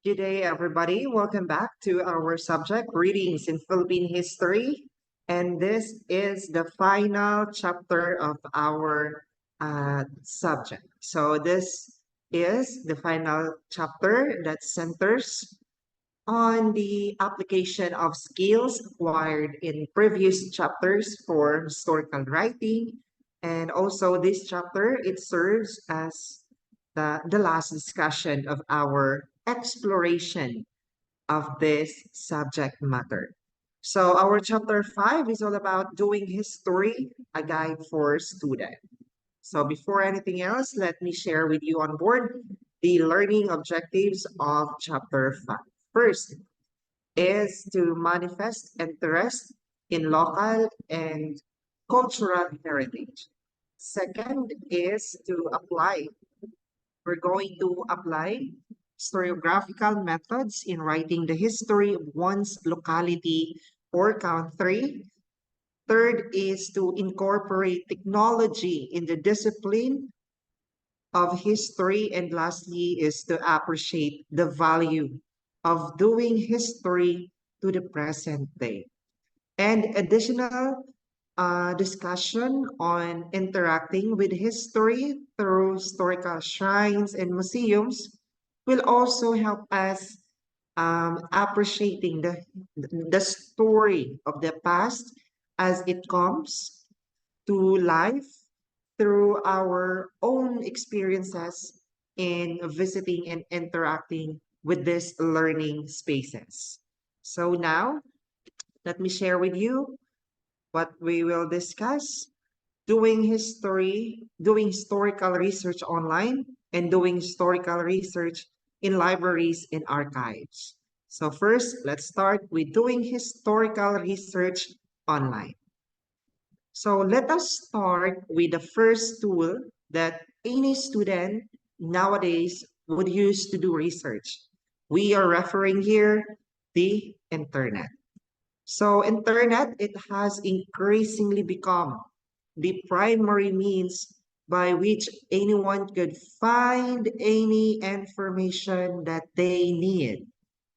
Good day, everybody. Welcome back to our subject, Readings in Philippine History. And this is the final chapter of our subject. So this is the final chapter that centers on the application of skills acquired in previous chapters for historical writing. And also this chapter, it serves as the last discussion of our exploration of this subject matter. So our chapter 5 is all about doing history, a guide for students. So before anything else, let me share with you on board the learning objectives of chapter 5. First is to manifest interest in local and cultural heritage. Second is to apply. We're going to apply historiographical methods in writing the history of one's locality or country. Third is to incorporate technology in the discipline of history. And lastly is to appreciate the value of doing history to the present day. And additional discussion on interacting with history through historical shrines and museums will also help us appreciating the story of the past as it comes to life through our own experiences in visiting and interacting with these learning spaces. So now, let me share with you what we will discuss: doing historical research online, and doing historical research in libraries and archives. So first, let's start with doing historical research online. So let us start with the first tool that any student nowadays would use to do research. We are referring here the internet. So internet, it has increasingly become the primary means by which anyone could find any information that they need.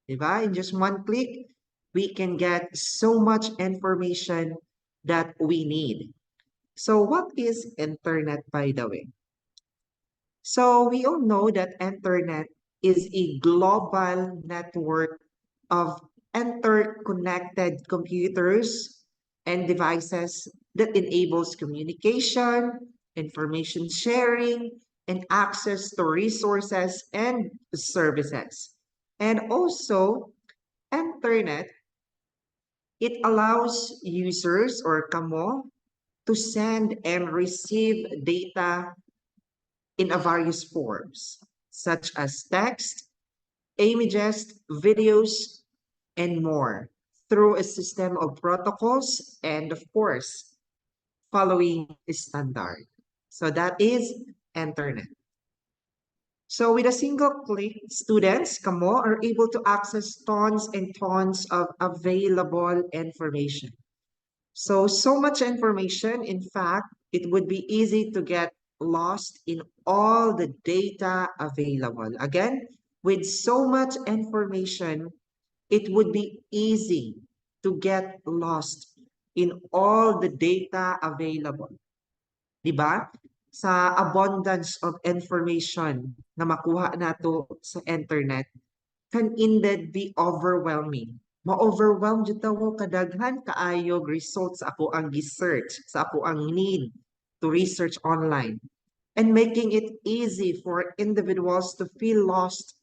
Diba? In just one click, we can get so much information that we need. So what is internet, by the way? So we all know that internet is a global network of interconnected computers and devices that enables communication, information sharing, and access to resources and services. And also, internet, it allows users or kamo to send and receive data in a various forms, such as text, images, videos, and more, through a system of protocols and, of course, following a standard. So that is internet. So with a single click, students, kamo, are able to access tons and tons of available information. So much information, in fact, it would be easy to get lost in all the data available. Again, with so much information, it would be easy to get lost in all the data available. Diba? Sa abundance of information na makuha nato sa internet, can indeed be overwhelming. Ma-overwhelm jud tawo kadaghan kaayog results sa ako ang gi-search, sa ako ang need to research online, and making it easy for individuals to feel lost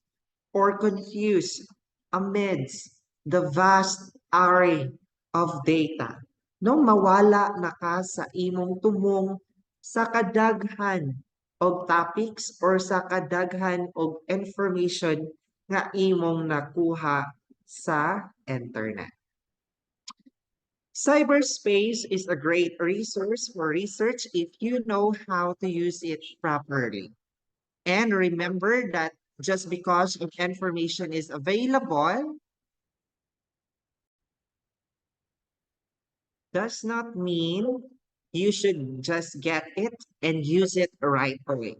or confused amidst the vast array of data. No, mawala na ka sa imong tumong sa kadaghan og topics or sa kadaghan og information nga imong nakuha sa internet. Cyberspace is a great resource for research if you know how to use it properly. And remember that just because of information is available does not mean you should just get it and use it right away.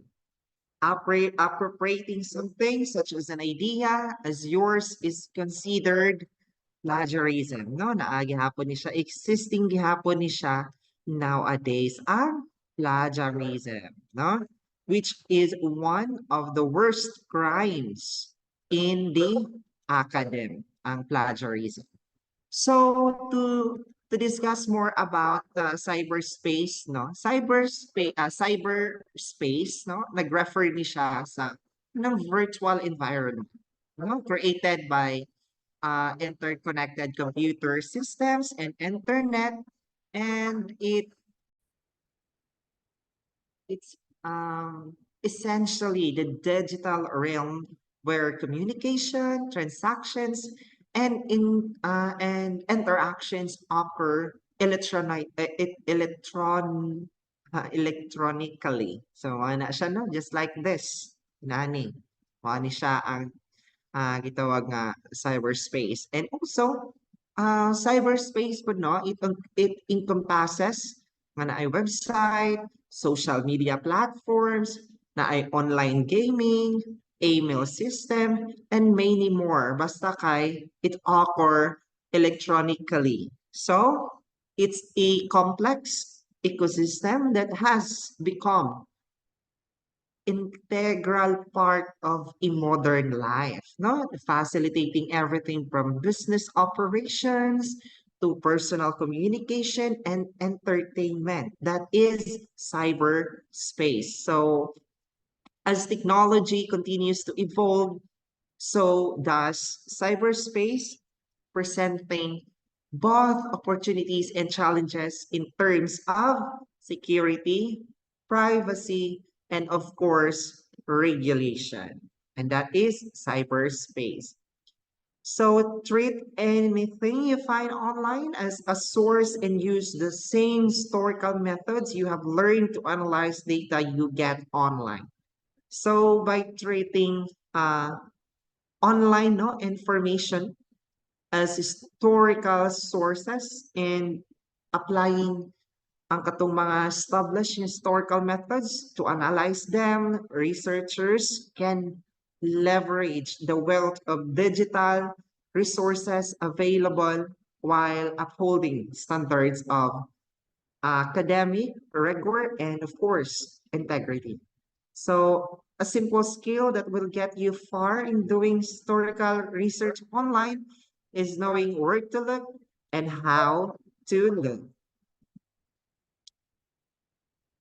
appropriating something such as an idea as yours is considered plagiarism, no? Gihapon ni siya, existing gihapon ni siya nowadays ang plagiarism, no? Which is one of the worst crimes in the academy, ang plagiarism. So to discuss more about cyberspace, no? Cyberspace, no? Nag-refer ni siya sa ng virtual environment, no? Created by interconnected computer systems and internet, and it's essentially the digital realm where communication, transactions, and interactions occur electronically. So ana siya, no, just like this nani. Ani siya ang gitawag nga cyberspace. And also, cyberspace po, no, it encompasses nga na ay website, social media platforms, na ay online gaming, email system, and many more. Basta kay it occur electronically. So, it's a complex ecosystem that has become integral part of a modern life, no? Facilitating everything from business operations to personal communication and entertainment. That is cyberspace. So as technology continues to evolve, so does cyberspace, presenting both opportunities and challenges in terms of security, privacy, and of course, regulation. And that is cyberspace. So treat anything you find online as a source and use the same historical methods you have learned to analyze data you get online. So by treating online, no, information as historical sources and applying ang katong mga established historical methods to analyze them, researchers can leverage the wealth of digital resources available while upholding standards of academic rigor and of course integrity. So a simple skill that will get you far in doing historical research online is knowing where to look and how to look.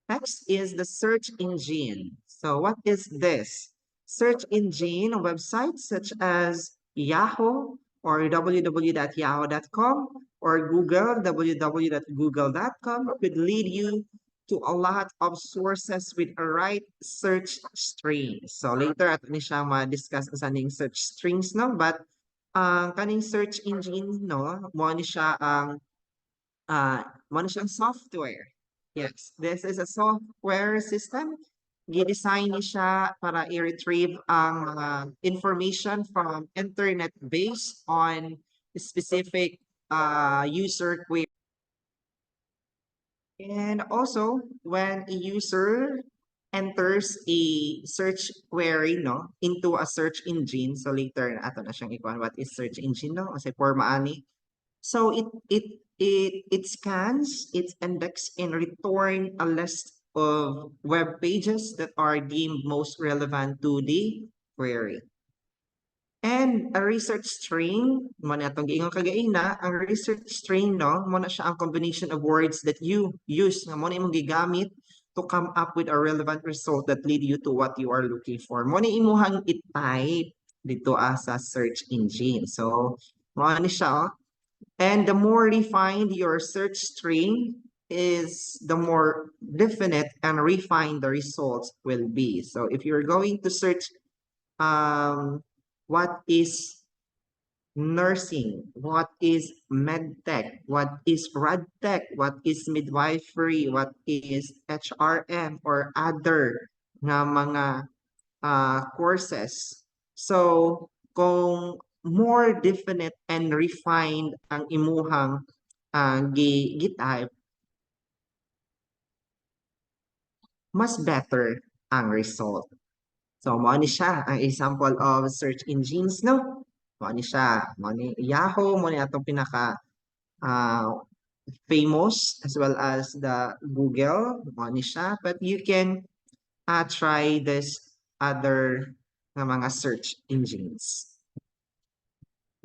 Next is the search engine. So what is this? Search engine websites such as Yahoo or www.yahoo.com or Google, www.google.com could lead you to a lot of sources with a right search string. So later ato ni siya ma-discuss sa ning search strings, no? But ang kaning search engine, no, mo ni siya ang mo ni siyang software. Yes, this is a software system. Gidesign ni siya para i-retrieve ang mga information from internet based on specific user query. And also, when a user enters a search query, no, into a search engine, so later ato na siyang ikuan what is search engine, no, kasi forma ani. So it scans, it index and return a list of web pages that are deemed most relevant to the query. And a research string, mo na itong giingon kagaina, ang research string, no, mo na siya ang combination of words that you use, nga mo na imong gigamit to come up with a relevant result that lead you to what you are looking for. Mo na imuhang i-type dito sa search engine. So, mo ni siya, oh. And the more refined your search string is, the more definite and refined the results will be. So if you're going to search what is nursing, what is medtech, what is radtech, what is midwifery, what is HRM or other nga mga courses. So kung more definite and refined ang imuhang gi-type, mas better ang result. So, mo ni siya ang example of search engines, no? Mo ni siya, mo ni Yahoo, mo ni atong pinaka uh, famous as well as the Google, mo ni siya. But you can try this other nga mga search engines.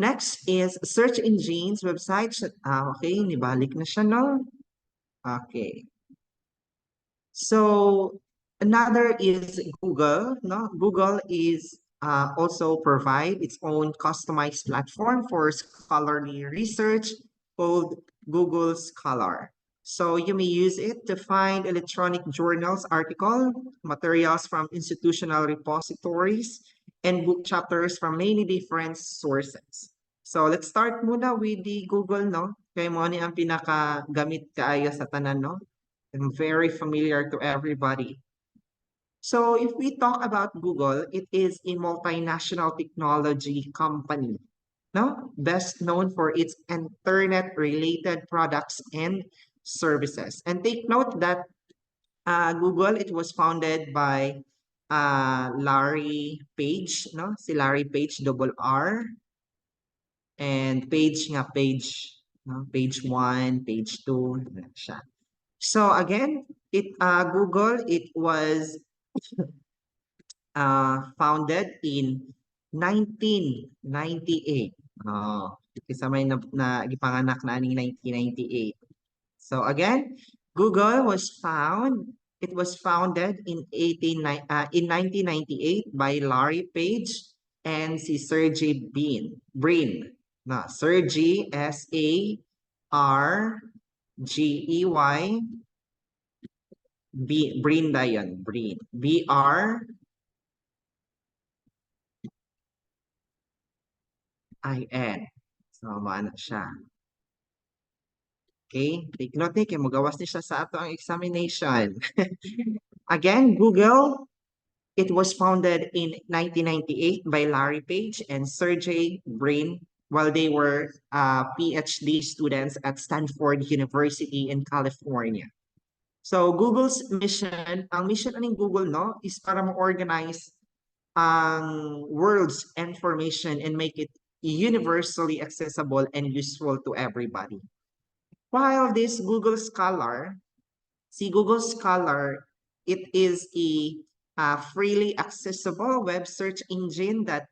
Next is search engines, websites. Okay, nibalik na siya, no? Okay. So, another is Google, no? Google is also provide its own customized platform for scholarly research called Google Scholar. So you may use it to find electronic journals, article, materials from institutional repositories, and book chapters from many different sources. So let's start muna with the Google, no? Kaya mo ni ang pinaka-gamit kaayo sa tanan, no? And very familiar to everybody. So if we talk about Google, it is a multinational technology company, no? Best known for its internet-related products and services. And take note that Google, it was founded by Larry Page, no? Si Larry Page, double R, and Page nga Page, no? Page 1, Page 2, siya. So again, Google, it was founded in 1998. Oh, isa may gipanganak na ning 1998. So again, Google was it was founded in 1998 by Larry Page and si Sergey Brin. Na Sergey Sargey Brin yun. Brin. BRIN. So, maano siya. Okay? Take note ni, kaya magawas ni siya sa ato ang examination. Again, Google, it was founded in 1998 by Larry Page and Sergey Brin while they were PhD students at Stanford University in California. So Google's mission, ang mission ng Google, no, is para ma-organize ang world's information and make it universally accessible and useful to everybody. While this Google Scholar, Google Scholar, it is a freely accessible web search engine that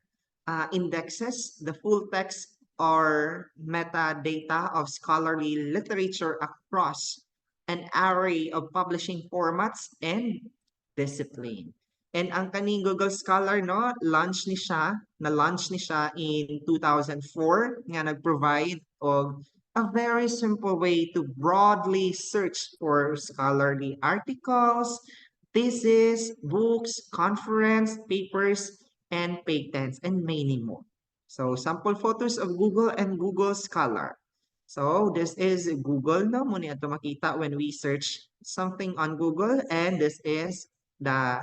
indexes the full text or metadata of scholarly literature across an array of publishing formats and discipline. And ang kaning Google Scholar, no, na-launch ni siya in 2004 nga nag-provide of a very simple way to broadly search for scholarly articles, thesis, books, conference, papers, and patents, and many more. So, sample photos of Google and Google Scholar. So, this is Google, no? Muna ito makita when we search something on Google, and this is the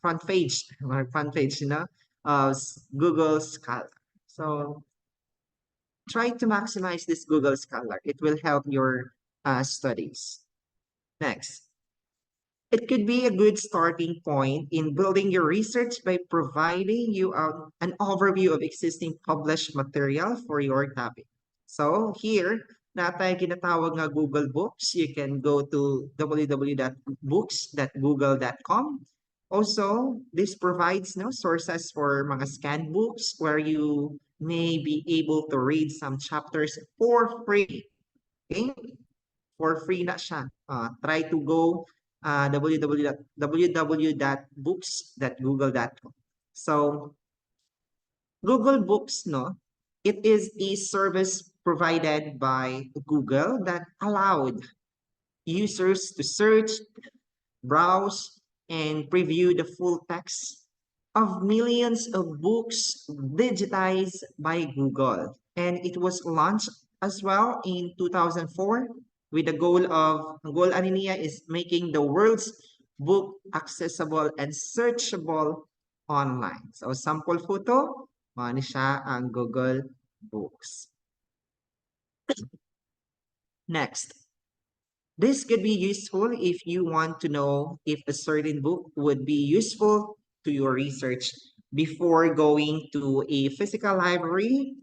front page, of Google Scholar. So, try to maximize this Google Scholar. It will help your studies. Next. It could be a good starting point in building your research by providing you an overview of existing published material for your topic. So here, natay ginatawag nga Google Books. You can go to www.books.google.com. Also, this provides sources for mga scanned books where you may be able to read some chapters for free. Okay? For free na siya. Try to go www.books.google.com. So, Google Books, no, it is a service provided by Google that allowed users to search, browse, and preview the full text of millions of books digitized by Google. And it was launched as well in 2004 with the goal ani niya is making the world's book accessible and searchable online. So sample photo, ni siya ang Google Books. Next. This could be useful if you want to know if a certain book would be useful to your research before going to a physical library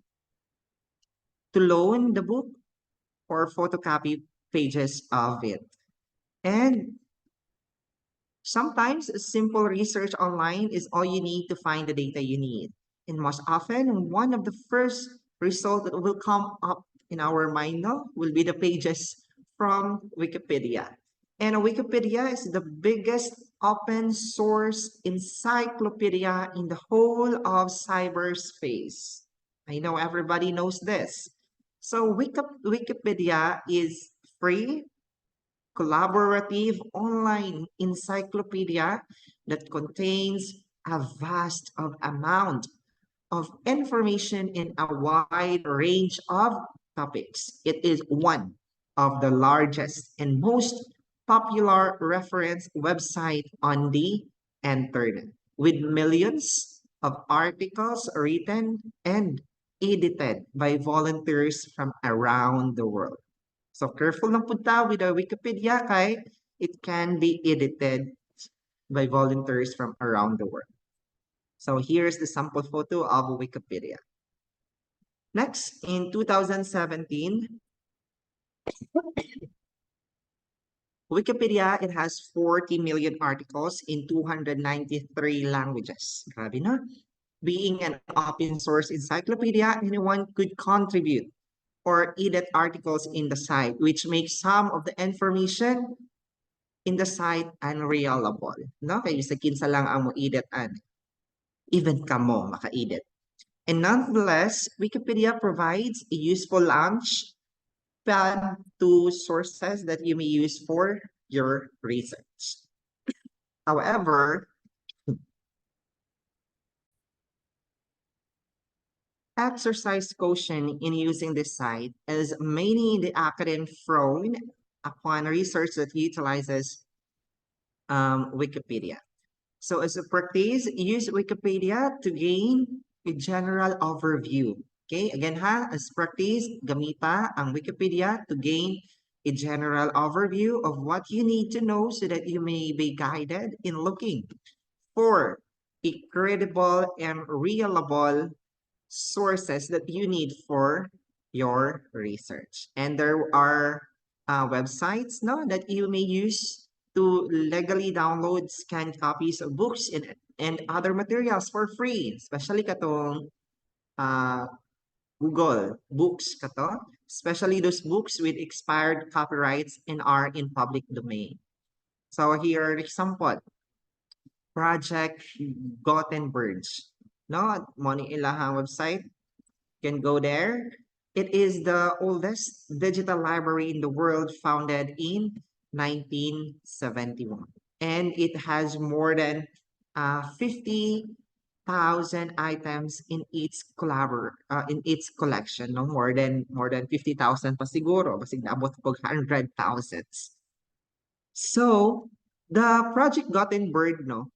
to loan the book or photocopy pages of it. And sometimes a simple research online is all you need to find the data you need. And most often, one of the first results that will come up in our mind now will be the pages from Wikipedia. And Wikipedia is the biggest open source encyclopedia in the whole of cyberspace. I know everybody knows this. So Wikipedia is free, collaborative online encyclopedia that contains a vast of amount of information in a wide range of topics. It is one of the largest and most popular reference website on the internet with millions of articles written and edited by volunteers from around the world. So careful lang punta with the Wikipedia kay it can be edited by volunteers from around the world. So here's the sample photo of Wikipedia. Next, in 2017, Wikipedia, it has 40 million articles in 293 languages. Grabe na. Being an open source encyclopedia, anyone could contribute or edit articles in the site, which makes some of the information in the site unreliable. No? Kaya sa kinsa lang ang mo-edit even kamo maka-edit. And nonetheless, Wikipedia provides a useful launch pad to sources that you may use for your research. However, exercise caution in using this site, as many in the academic frown upon research that utilizes Wikipedia. So as a practice, use Wikipedia to gain a general overview. Okay, again ha, as practice, gamita ang Wikipedia to gain a general overview of what you need to know so that you may be guided in looking for a credible and reliable sources that you need for your research. And there are websites no, that you may use to legally download scanned copies of books and other materials for free, especially katong Google Books kato, especially those books with expired copyrights and are in public domain. So here are example. Project Gutenberg. No, money ilahang website. You can go there. It is the oldest digital library in the world, founded in 1971. And it has more than 50,000 items in its collection. No, more than 50,000 pa siguro, basig naabot pag 100,000s. So the Project Gutenberg, no,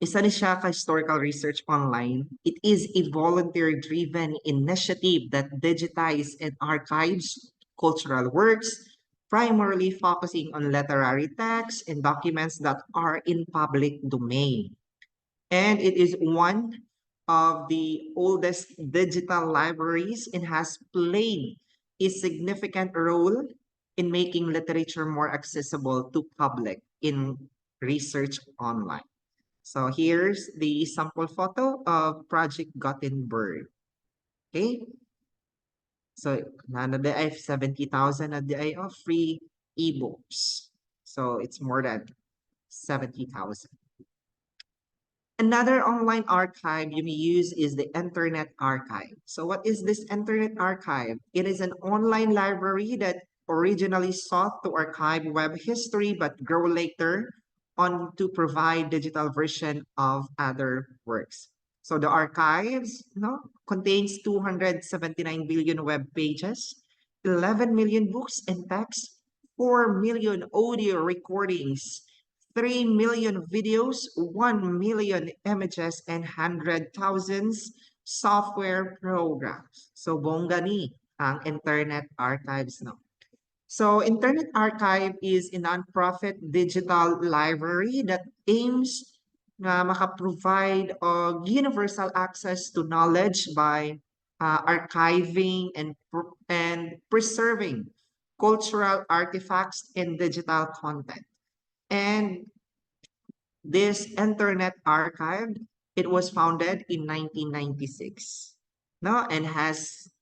isa ni siya ka historical research online. It is a volunteer-driven initiative that digitizes and archives cultural works, primarily focusing on literary texts and documents that are in public domain. And it is one of the oldest digital libraries and has played a significant role in making literature more accessible to public in research online. So here's the sample photo of Project Gutenberg. Okay. So nana I have 70,000 na di of free ebooks. So it's more than 70,000. Another online archive you may use is the Internet Archive. So what is this Internet Archive? It is an online library that originally sought to archive web history but grew later on to provide digital version of other works. So the archives contains 279 billion web pages, 11 million books and texts, 4 million audio recordings, 3 million videos, 1 million images, and 100,000 software programs. So bongga ni ang Internet Archives no. So Internet Archive is a nonprofit digital library that aims na makaprovide of universal access to knowledge by archiving and preserving cultural artifacts and digital content. And this Internet Archive, it was founded in 1996, no, and has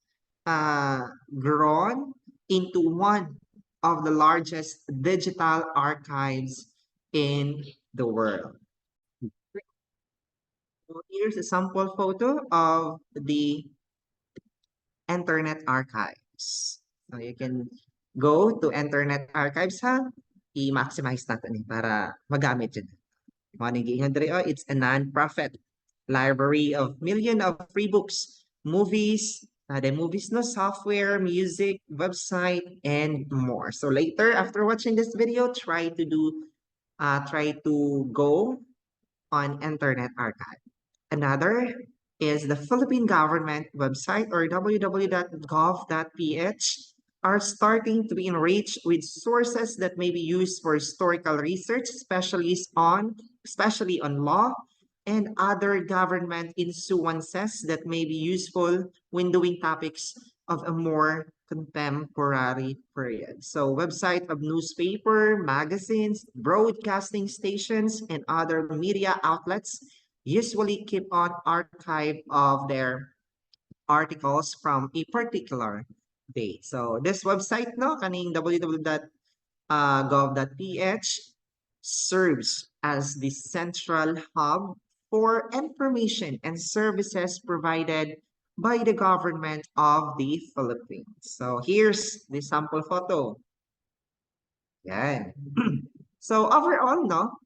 grown into one of the largest digital archives in the world. So here's a sample photo of the Internet Archives. So you can go to Internet Archives ha, i-maximize natin para magamit yun. It's a non-profit library of million of free books, movies, the movies, no software, music, website, and more. So later, after watching this video, try to go on Internet Archive. Another is the Philippine government website or www.gov.ph are starting to be enriched with sources that may be used for historical research, especially on law and other government issuances that may be useful when doing topics of a more contemporary period. So website of newspaper, magazines, broadcasting stations, and other media outlets usually keep on archive of their articles from a particular date. So this website, no, kaning www.gov.ph serves as the central hub for information and services provided by the government of the Philippines. So here's the sample photo. Yan. So overall, no,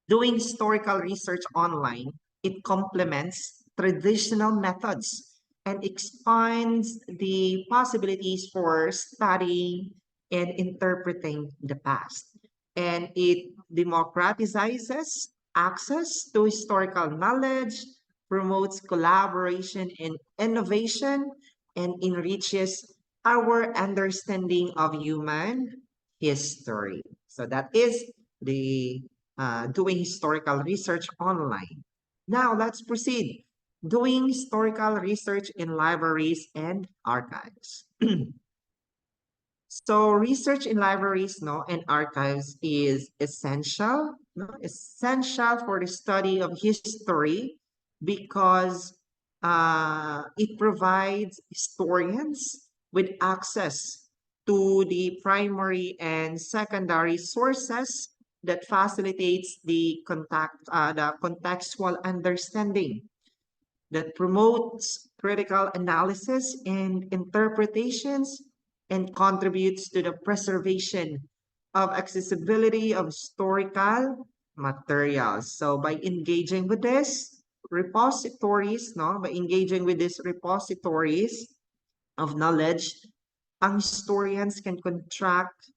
doing historical research online, it complements traditional methods and expands the possibilities for studying and interpreting the past. And it democratizes access to historical knowledge, promotes collaboration and innovation, and enriches our understanding of human history. So that is the doing historical research online. Now let's proceed. Doing historical research in libraries and archives. So research in libraries, no, and archives is essential, no, essential for the study of history because it provides historians with access to the primary and secondary sources that facilitates the contextual understanding that promotes critical analysis and interpretations and contributes to the preservation of accessibility of historical materials. So by engaging with this repositories, no, by engaging with these repositories of knowledge, ang historians can contract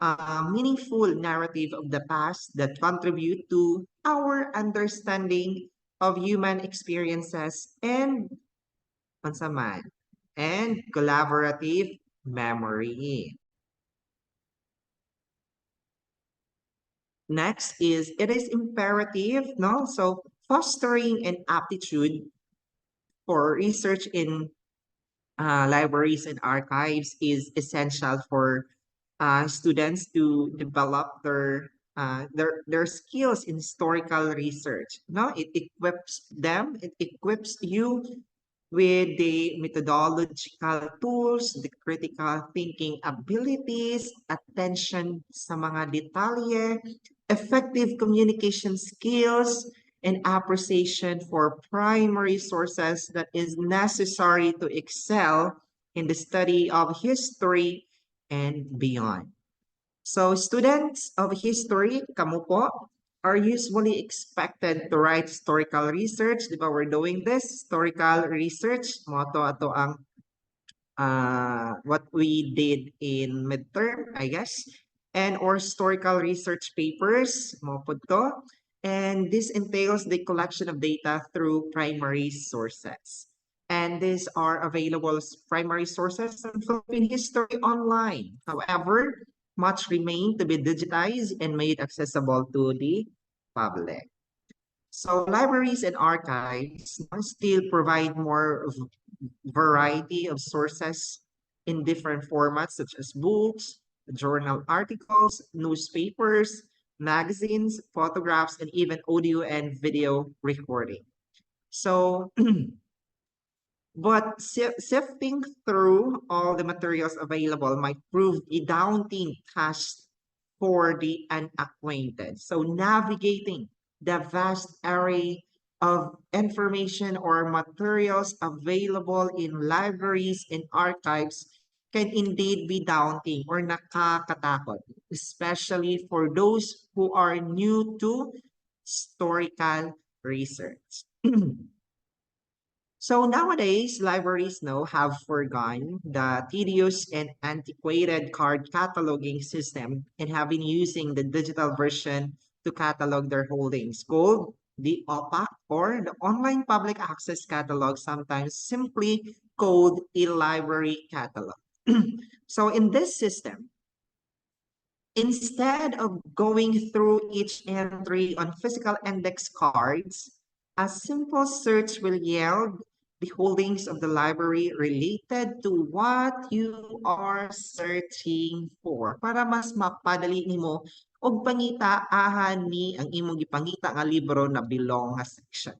a meaningful narrative of the past that contribute to our understanding of human experiences and pansaman and collaborative memory. Next is it is imperative, no? So fostering an aptitude for research in libraries and archives is essential for students to develop their skills in historical research. No, it equips them, it equips you with the methodological tools, the critical thinking abilities, attention sa mga detalye, effective communication skills, and appreciation for primary sources that is necessary to excel in the study of history and beyond. So students of history, kamu po, are usually expected to write historical research. Di ba we're doing this? Historical research. Moto ato ang what we did in midterm, I guess. And or historical research papers. Mo po to. And this entails the collection of data through primary sources. and these are available as primary sources of Philippine history online. However, much remain to be digitized and made accessible to the public. So libraries and archives still provide more variety of sources in different formats such as books, journal articles, newspapers, magazines, photographs, and even audio and video recording. So, but sifting through all the materials available might prove a daunting task for the unacquainted. So navigating the vast array of information or materials available in libraries and archives can indeed be daunting or nakakatakot, especially for those who are new to historical research. So nowadays, libraries now have forgone the tedious and antiquated card cataloging system and have been using the digital version to catalog their holdings, called the OPAC or the Online Public Access Catalog, sometimes simply called a library catalog. So in this system, instead of going through each entry on physical index cards, a simple search will yield the holdings of the library related to what you are searching for para mas mapadali nimo og pangita ahan ni ang imong gipangita nga libro na belong nga section.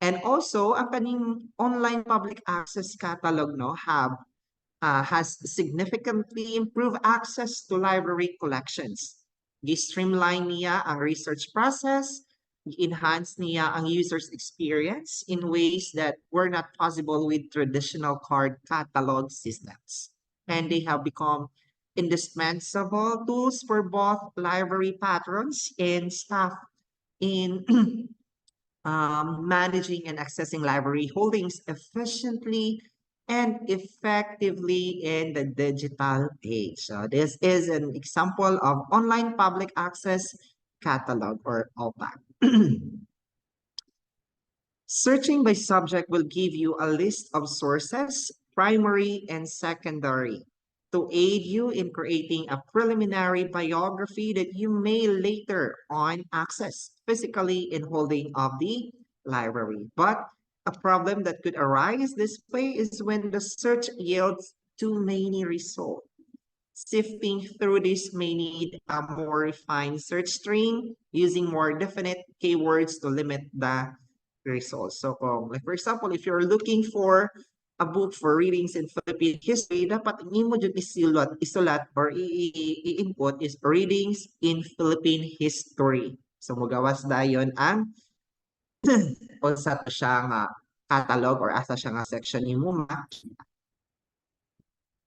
And also, ang kaning online public access catalog has significantly improved access to library collections. Gi-streamline niya ang research process, gi-enhance niya ang user's experience in ways that were not possible with traditional card catalog systems. And they have become indispensable tools for both library patrons and staff in managing and accessing library holdings efficiently and effectively in the digital age. So this is an example of online public access catalog or OPAC. Searching by subject will give you a list of sources, primary and secondary, to aid you in creating a preliminary biography that you may later on access physically in holding of the library. But a problem that could arise this way is when the search yields too many results. Sifting through this may need a more refined search string using more definite keywords to limit the results. So, like for example, if you're looking for a book for readings in Philippine history, dapat imo jud isulat or i-input is readings in Philippine history. So, mugawas dayon ang unsa to siya nga catalog or asa siya nga section imo makita.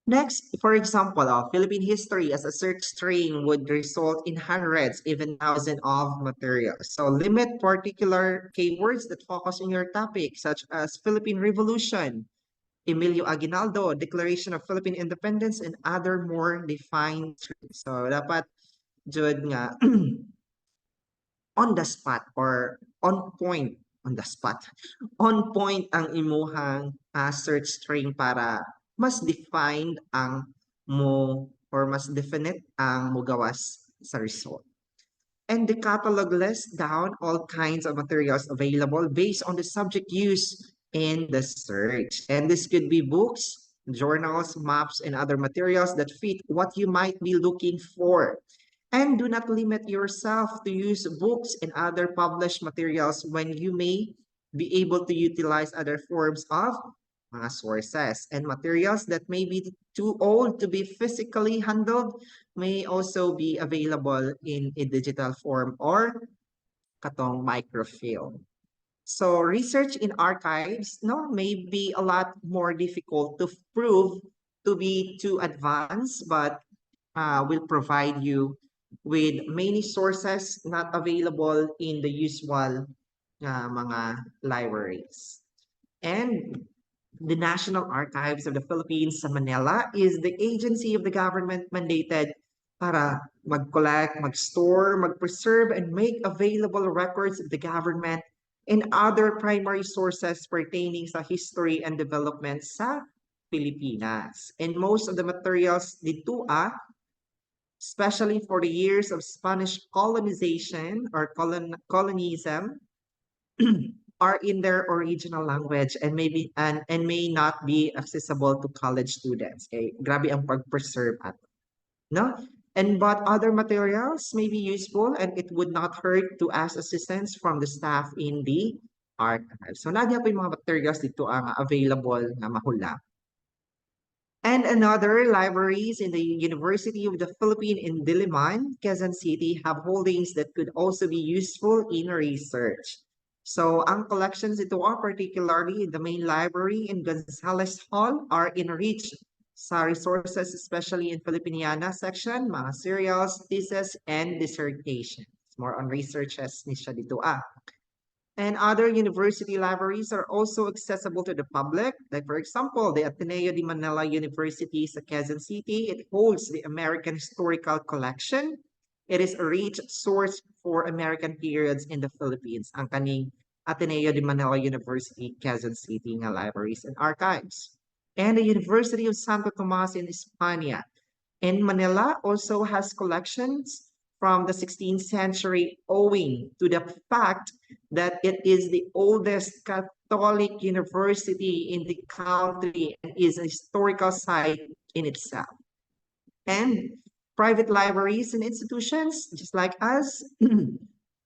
Next, for example, Philippine history as a search string would result in hundreds, even thousands of materials. So limit particular keywords that focus on your topic, such as Philippine Revolution, Emilio Aguinaldo, Declaration of Philippine Independence, and other more defined terms. So dapat jud nga on the spot or on point, on the spot, on point ang imuhang search string para mas defined ang mo or mas definite ang mugawas sa result. And the catalog lists down all kinds of materials available based on the subject used in the search. And this could be books, journals, maps, and other materials that fit what you might be looking for. And do not limit yourself to use books and other published materials when you may be able to utilize other forms of mga sources. And materials that may be too old to be physically handled may also be available in a digital form or katong microfilm. So research in archives may be a lot more difficult to prove to be too advanced, but will provide you with many sources not available in the usual mga libraries. And the National Archives of the Philippines sa Manila is the agency of the government mandated para mag-collect, mag-store, mag-preserve, and make available records of the government and other primary sources pertaining sa history and development sa Pilipinas. And most of the materials dito especially for the years of Spanish colonization or colonism, are in their original language and may not be accessible to college students. Okay, grabe ang pag-preserve ato, no? But other materials may be useful and it would not hurt to ask assistance from the staff in the archive. So nagya po yung mga materials dito ang available na mahula. And another libraries in the University of the Philippines in Diliman, Quezon City have holdings that could also be useful in research. So ang collections ito particularly in the main library in Gonzales Hall are enriched sa resources, especially in Filipiniana section, mga serials, thesis, and dissertations. More on researches ni siya dito And other university libraries are also accessible to the public. Like for example, the Ateneo de Manila University sa Quezon City, it holds the American Historical Collection. It is a rich source for American periods in the Philippines. Ang kaning Ateneo de Manila University, Quezon City nga libraries and archives. And the University of Santo Tomas in España. In Manila also has collections from the 16th century owing to the fact that it is the oldest Catholic university in the country and is a historical site in itself. And private libraries and institutions, just like us,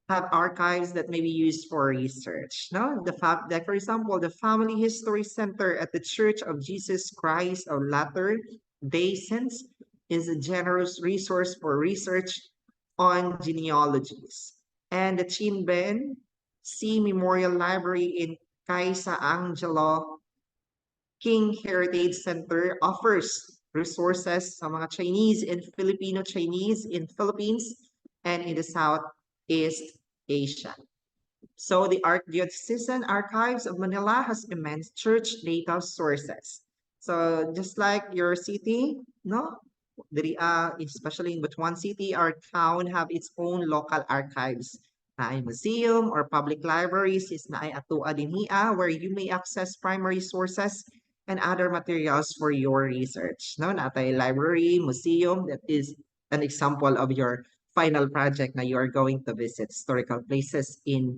have archives that may be used for research. No, the fact that, for example, the Family History Center at the Church of Jesus Christ of Latter-day Saints is a generous resource for research on genealogies. And the Chinben C Memorial Library in Kaisa Angelo King Heritage Center offers resources sa mga Chinese and Filipino Chinese in Philippines and in the Southeast Asia. So the Archdiocesan Archives of Manila has immense church data sources. So just like your city, no? Especially in Butuan City, our town have its own local archives. Na ay museum or public libraries is na ay atua dinhiya where you may access primary sources and other materials for your research. No, natay library, museum, that is an example of your final project na you are going to visit historical places in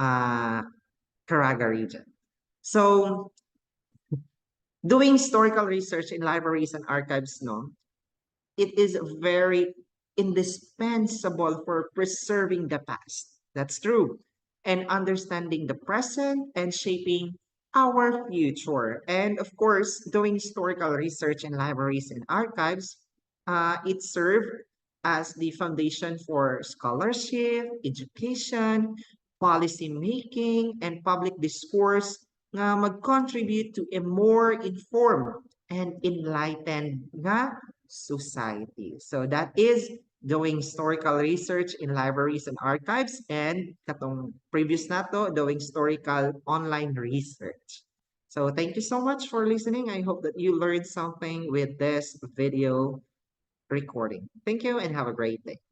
Caraga region. So doing historical research in libraries and archives, no, it is very indispensable for preserving the past. That's true. And understanding the present and shaping our future. And of course, doing historical research in libraries and archives, it serves as the foundation for scholarship, education, policy making, and public discourse nga mag-contribute to a more informed and enlightened nga society. So that is doing historical research in libraries and archives, and katong previous nato, doing historical online research. So thank you so much for listening. I hope that you learned something with this video recording. Thank you and have a great day.